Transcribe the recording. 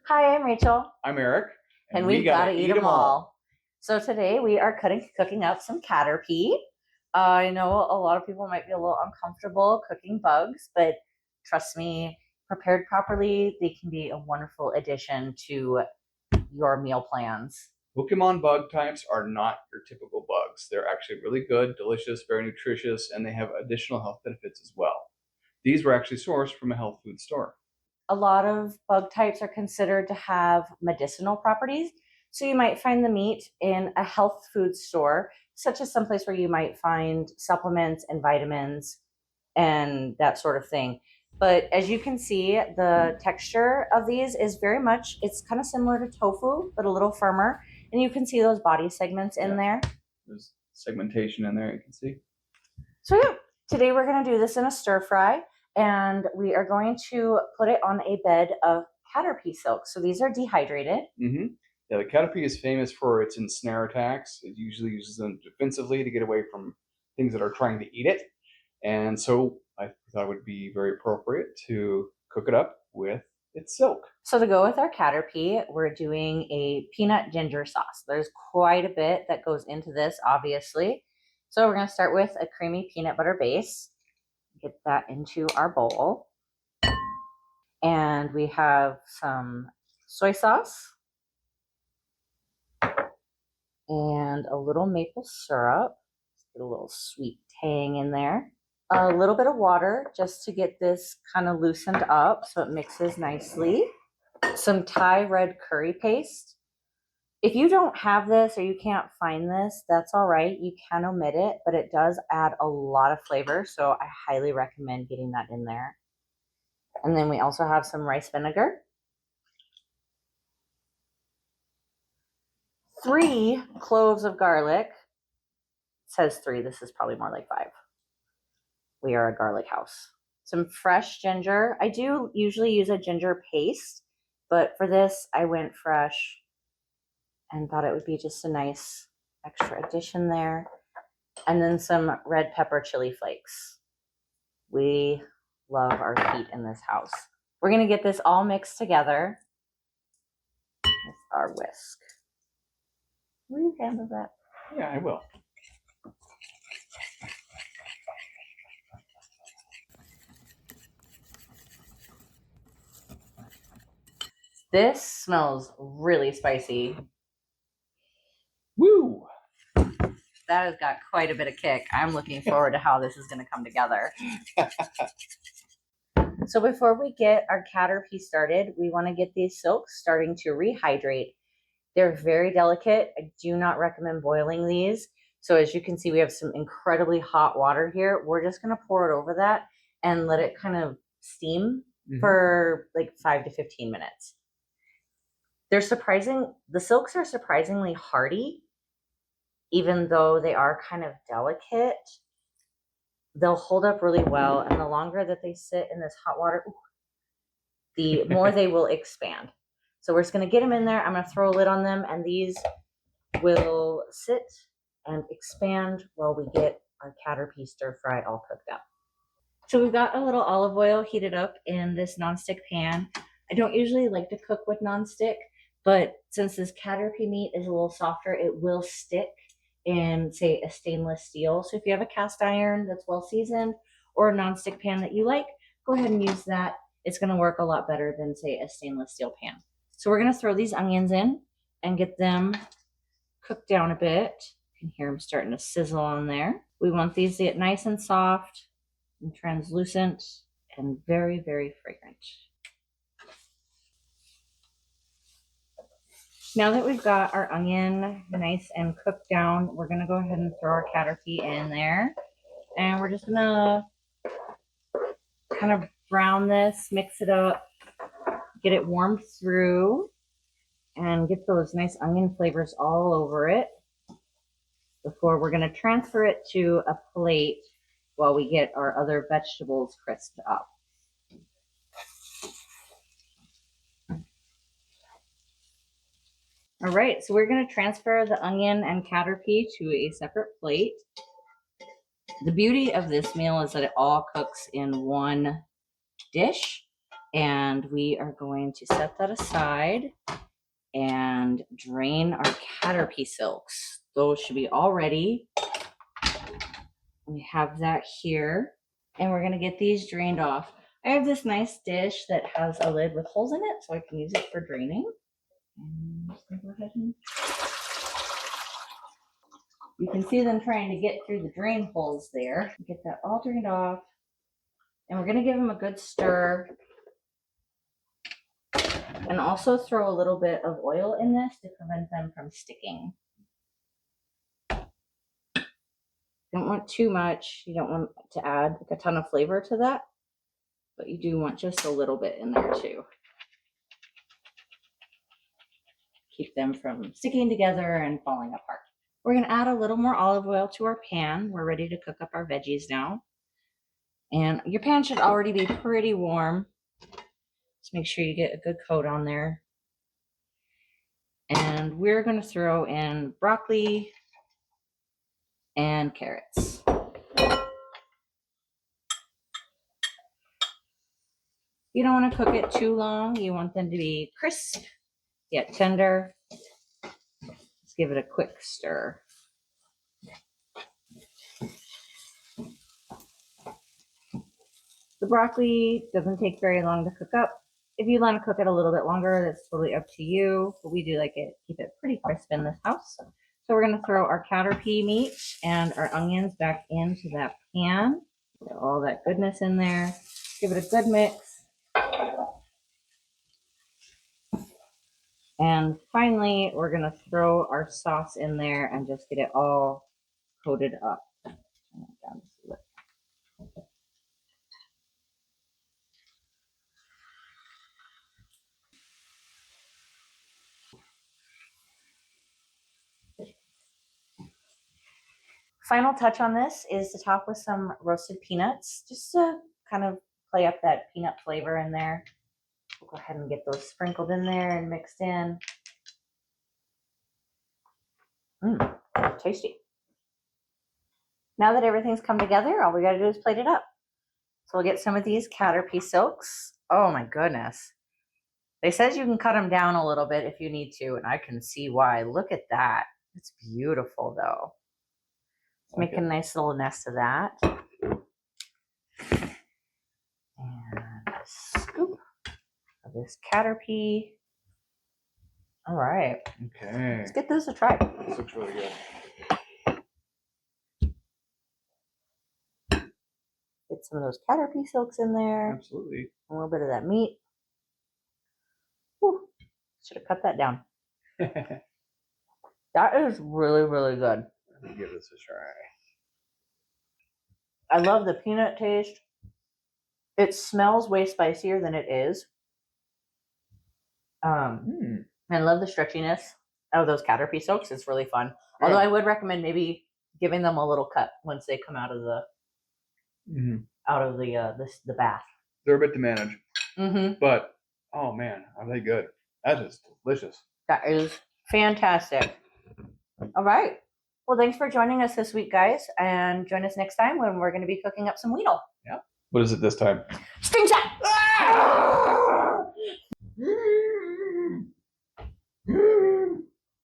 Hi, I'm Rachel. I'm Eric. And we've got to eat them all. So today we are cooking up some Caterpie. I know a lot of people might be a little uncomfortable cooking bugs, but trust me, prepared properly, they can be a wonderful addition to your meal plans. Pokemon bug types are not your typical bugs. They're actually really good, delicious, very nutritious, and they have additional health benefits as well. These were actually sourced from a health food store. A lot of bug types are considered to have medicinal properties. So you might find the meat in a health food store, such as someplace where you might find supplements and vitamins and that sort of thing. But as you can see, the texture of these is very much, it's kind of similar to tofu, but a little firmer. And you can see those body segments in there. There's segmentation in there, you can see. So yeah, today we're going to do this in a stir fry, and we are going to put it on a bed of Caterpie silk. So these are dehydrated. Mm-hmm. Yeah, the Caterpie is famous for its ensnare attacks. It usually uses them defensively to get away from things that are trying to eat it. And so I thought it would be very appropriate to cook it up with its silk. So to go with our Caterpie, we're doing a peanut ginger sauce. There's quite a bit that goes into this, obviously. So we're going to start with a creamy peanut butter base. Get that into our bowl. And we have some soy sauce and a little maple syrup. Get a little sweet tang in there. A little bit of water just to get this kind of loosened up so it mixes nicely. Some Thai red curry paste. If you don't have this or you can't find this, that's all right. You can omit it, but it does add a lot of flavor, so I highly recommend getting that in there. And then we also have some rice vinegar. 3 cloves of garlic. It says 3, this is probably more like 5. We are a garlic house. Some fresh ginger. I do usually use a ginger paste, but for this I went fresh and thought it would be just a nice extra addition there. And then some red pepper chili flakes. We love our heat in this house. We're going to get this all mixed together with our whisk. Will you handle that? Yeah, I will. This smells really spicy. Woo! That has got quite a bit of kick. I'm looking forward to how this is going to come together. So before we get our Caterpie started, we want to get these silks starting to rehydrate. They're very delicate. I do not recommend boiling these. So as you can see, we have some incredibly hot water here. We're just going to pour it over that and let it kind of steam for like 5 to 15 minutes. The silks are surprisingly hardy, even though they are kind of delicate. They'll hold up really well, and the longer that they sit in this hot water, the more they will expand. So we're just going to get them in there. I'm going to throw a lid on them, and these will sit and expand while we get our Caterpie stir fry all cooked up. So we've got a little olive oil heated up in this nonstick pan. I don't usually like to cook with nonstick, but since this Caterpie meat is a little softer, it will stick in, say, a stainless steel. So if you have a cast iron that's well seasoned or a nonstick pan that you like, go ahead and use that. It's going to work a lot better than, say, a stainless steel pan. So we're going to throw these onions in and get them cooked down a bit. You can hear them starting to sizzle on there. We want these to get nice and soft and translucent and very, very fragrant. Now that we've got our onion nice and cooked down, we're going to go ahead and throw our Caterpie in there. And we're just going to kind of brown this, mix it up, get it warmed through, and get those nice onion flavors all over it before we're going to transfer it to a plate while we get our other vegetables crisped up. All right, so we're going to transfer the onion and Caterpie to a separate plate. The beauty of this meal is that it all cooks in one dish, And we are going to set that aside and drain our Caterpie silks. Those should be all ready. We have that here. And we're going to get these drained off. I have this nice dish that has a lid with holes in it, so I can use it for draining. And I'm just going to go ahead and you can see them trying to get through the drain holes there. Get that all drained off. And we're going to give them a good stir. And also throw a little bit of oil in this to prevent them from sticking. Don't want too much. You don't want to add like a ton of flavor to that, but you do want just a little bit in there too. Keep them from sticking together and falling apart. We're going to add a little more olive oil to our pan. We're ready to cook up our veggies now. And your pan should already be pretty warm. Just make sure you get a good coat on there. And we're going to throw in broccoli and carrots. You don't want to cook it too long. You want them to be crisp, yet tender. Let's give it a quick stir. The broccoli doesn't take very long to cook up. If you want to cook it a little bit longer, that's totally up to you. But we do like it, keep it pretty crisp in this house. So we're going to throw our Caterpie meat and our onions back into that pan. Get all that goodness in there. Give it a good mix. And finally, we're going to throw our sauce in there and just get it all coated up. Final touch on this is to top with some roasted peanuts, just to kind of play up that peanut flavor in there. We'll go ahead and get those sprinkled in there and mixed in. Tasty. Now that everything's come together, all we got to do is plate it up. So we'll get some of these Caterpie silks. Oh my goodness. They says you can cut them down a little bit if you need to, and I can see why. Look at that. It's beautiful though. Let's make a nice little nest of that. And a scoop of this Caterpie. All right. Okay. Let's get this a try. This looks really good. Get some of those Caterpie silks in there. Absolutely. A little bit of that meat. Whew. Should have cut that down. That is really, really good. Let me give this a try. I love the peanut taste. It smells way spicier than it is. I love the stretchiness of those Caterpie silks. It's really fun. Yeah. Although I would recommend maybe giving them a little cut once they come out of the the bath. They're a bit to manage. But oh man, are they good? That is delicious. That is fantastic. All right. Well, thanks for joining us this week, guys, and join us next time when we're going to be cooking up some Weedle. Yeah. What is it this time? String shot!